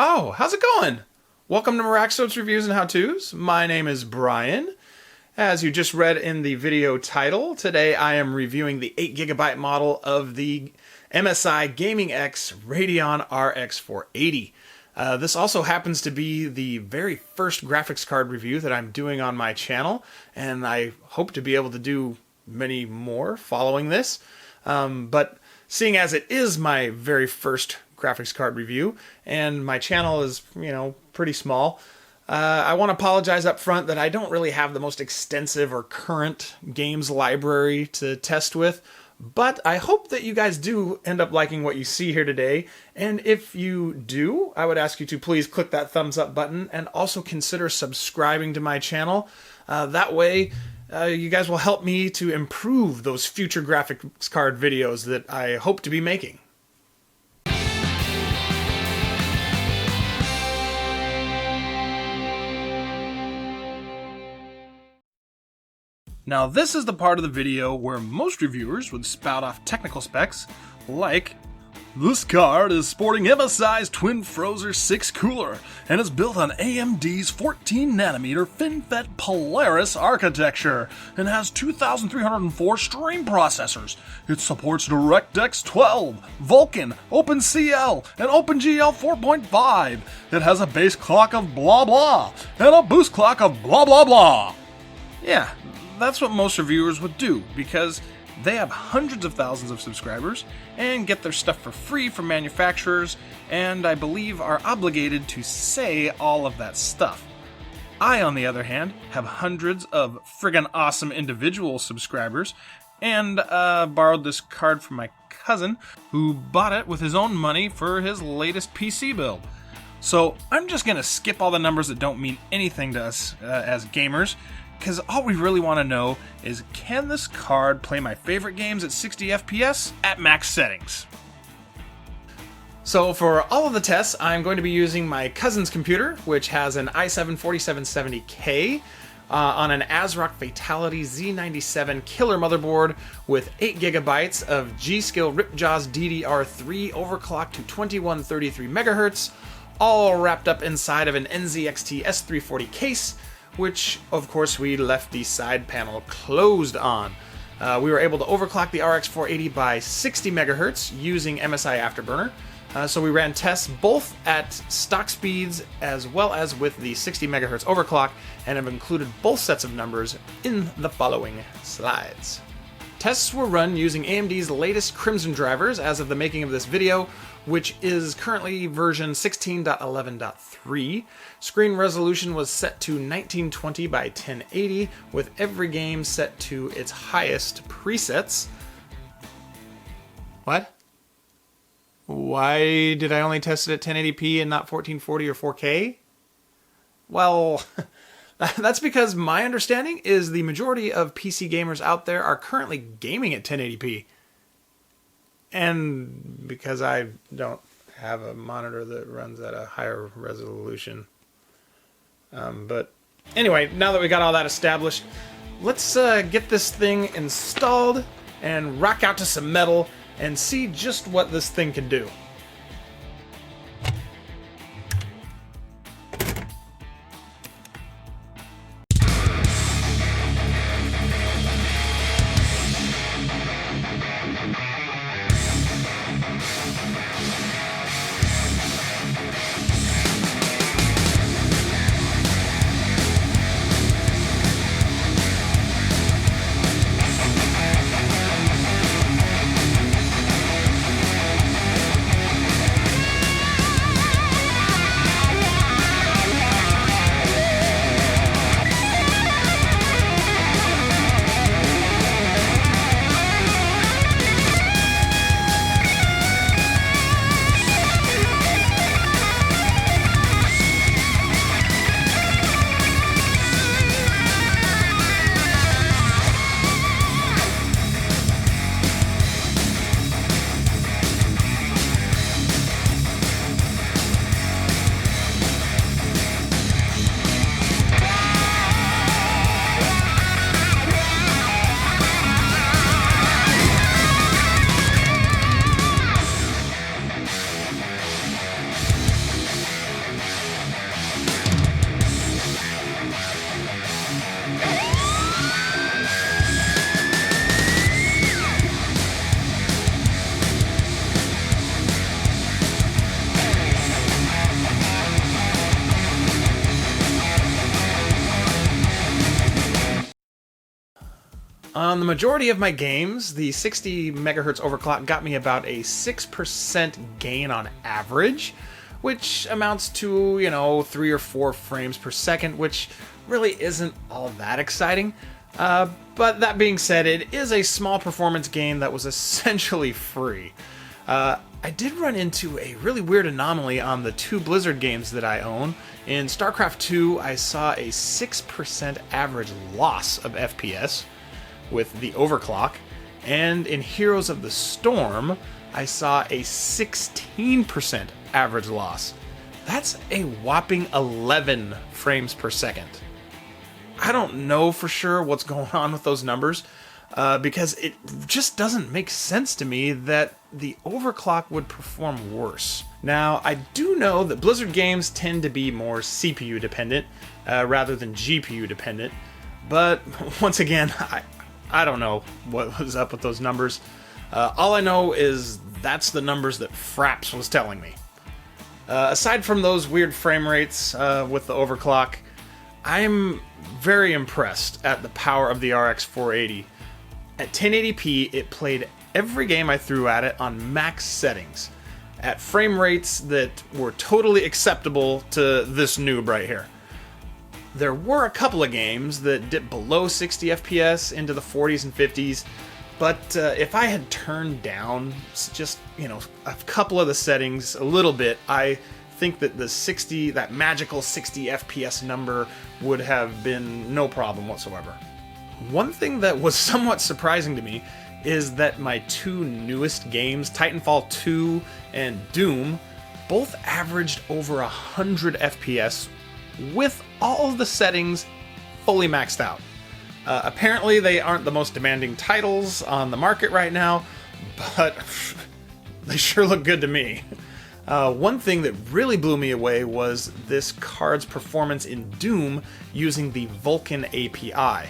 Oh, how's it going? Welcome to Miraxo's Reviews and How-Tos. My name is Brian. As you just read in the video title, today I am reviewing the 8GB model of the MSI Gaming X Radeon RX480. This also happens to be the very first graphics card review that I'm doing on my channel, and I hope to be able to do many more following this. But seeing as it is my very first graphics card review, and my channel is, pretty small, I want to apologize up front that I don't really have the most extensive or current games library to test with, but I hope that you guys do end up liking what you see here today, and if you do, I would ask you to please click that thumbs up button and also consider subscribing to my channel. That way, you guys will help me to improve those future graphics card videos that I hope to be making. Now this is the part of the video where most reviewers would spout off technical specs like, "This card is sporting MSI's Twin Frozer 6 cooler and is built on AMD's 14nm FinFET Polaris architecture and has 2304 stream processors. It supports DirectX 12, Vulkan, OpenCL, and OpenGL 4.5. It has a base clock of blah blah and a boost clock of blah blah blah." Yeah, that's what most reviewers would do, because they have hundreds of thousands of subscribers and get their stuff for free from manufacturers, and I believe are obligated to say all of that stuff. I, on the other hand, have hundreds of friggin' awesome individual subscribers, and borrowed this card from my cousin, who bought it with his own money for his latest PC build. So I'm just gonna skip all the numbers that don't mean anything to us as gamers, because all we really want to know is, can this card play my favorite games at 60 FPS at max settings? So for all of the tests, I'm going to be using my cousin's computer, which has an i7-4770K on an ASRock Fatality Z97 killer motherboard with 8GB of G-Skill Ripjaws DDR3 overclocked to 2133 MHz, all wrapped up inside of an NZXT S340 case, which, of course, we left the side panel closed on. We were able to overclock the RX480 by 60 MHz using MSI Afterburner, so we ran tests both at stock speeds as well as with the 60 MHz overclock, and have included both sets of numbers in the following slides. Tests were run using AMD's latest Crimson drivers as of the making of this video, which is currently version 16.11.3. Screen resolution was set to 1920 by 1080, with every game set to its highest presets. What? Why did I only test it at 1080p and not 1440 or 4K? Well, that's because my understanding is the majority of PC gamers out there are currently gaming at 1080p. And because I don't have a monitor that runs at a higher resolution. But anyway, now that we got all that established, let's get this thing installed and rock out to some metal and see just what this thing can do. On the majority of my games, the 60 megahertz overclock got me about a 6% gain on average, which amounts to, 3 or 4 frames per second, which really isn't all that exciting. But that being said, it is a small performance gain that was essentially free. I did run into a really weird anomaly on the 2 Blizzard games that I own. In StarCraft 2, I saw a 6% average loss of FPS with the overclock, and in Heroes of the Storm, I saw a 16% average loss. That's a whopping 11 frames per second. I don't know for sure what's going on with those numbers, because it just doesn't make sense to me that the overclock would perform worse. Now, I do know that Blizzard games tend to be more CPU dependent rather than GPU dependent, but once again, I don't know what was up with those numbers. All I know is that's the numbers that Fraps was telling me. Aside from those weird frame rates with the overclock, I'm very impressed at the power of the RX480. At 1080p, it played every game I threw at it on max settings, at frame rates that were totally acceptable to this noob right here. There were a couple of games that dipped below 60 FPS into the 40s and 50s, but if I had turned down just, a couple of the settings a little bit, I think that that magical 60 FPS number would have been no problem whatsoever. One thing that was somewhat surprising to me is that my 2 newest games, Titanfall 2 and Doom, both averaged over 100 FPS with all of the settings fully maxed out. Apparently they aren't the most demanding titles on the market right now, but they sure look good to me. One thing that really blew me away was this card's performance in Doom using the Vulkan API.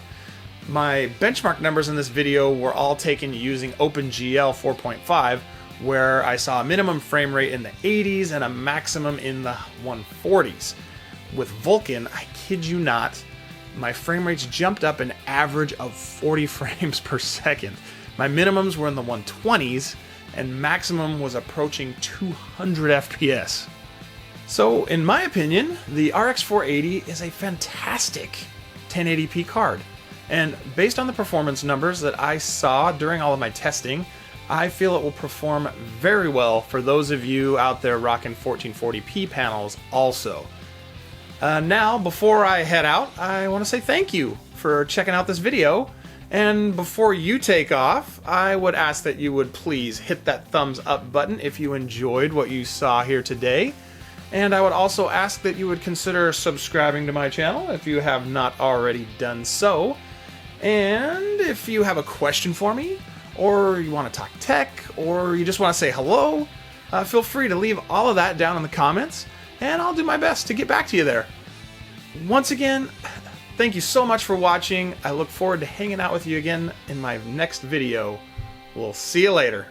My benchmark numbers in this video were all taken using OpenGL 4.5, where I saw a minimum frame rate in the 80s and a maximum in the 140s. With Vulkan, I kid you not, my frame rates jumped up an average of 40 frames per second. My minimums were in the 120s, and maximum was approaching 200 FPS. So, in my opinion, the RX480 is a fantastic 1080p card. And based on the performance numbers that I saw during all of my testing, I feel it will perform very well for those of you out there rocking 1440p panels also. Now, before I head out, I want to say thank you for checking out this video. And before you take off, I would ask that you would please hit that thumbs up button if you enjoyed what you saw here today. And I would also ask that you would consider subscribing to my channel if you have not already done so. And if you have a question for me, or you want to talk tech, or you just want to say hello, feel free to leave all of that down in the comments, and I'll do my best to get back to you there. Once again, thank you so much for watching. I look forward to hanging out with you again in my next video. We'll see you later.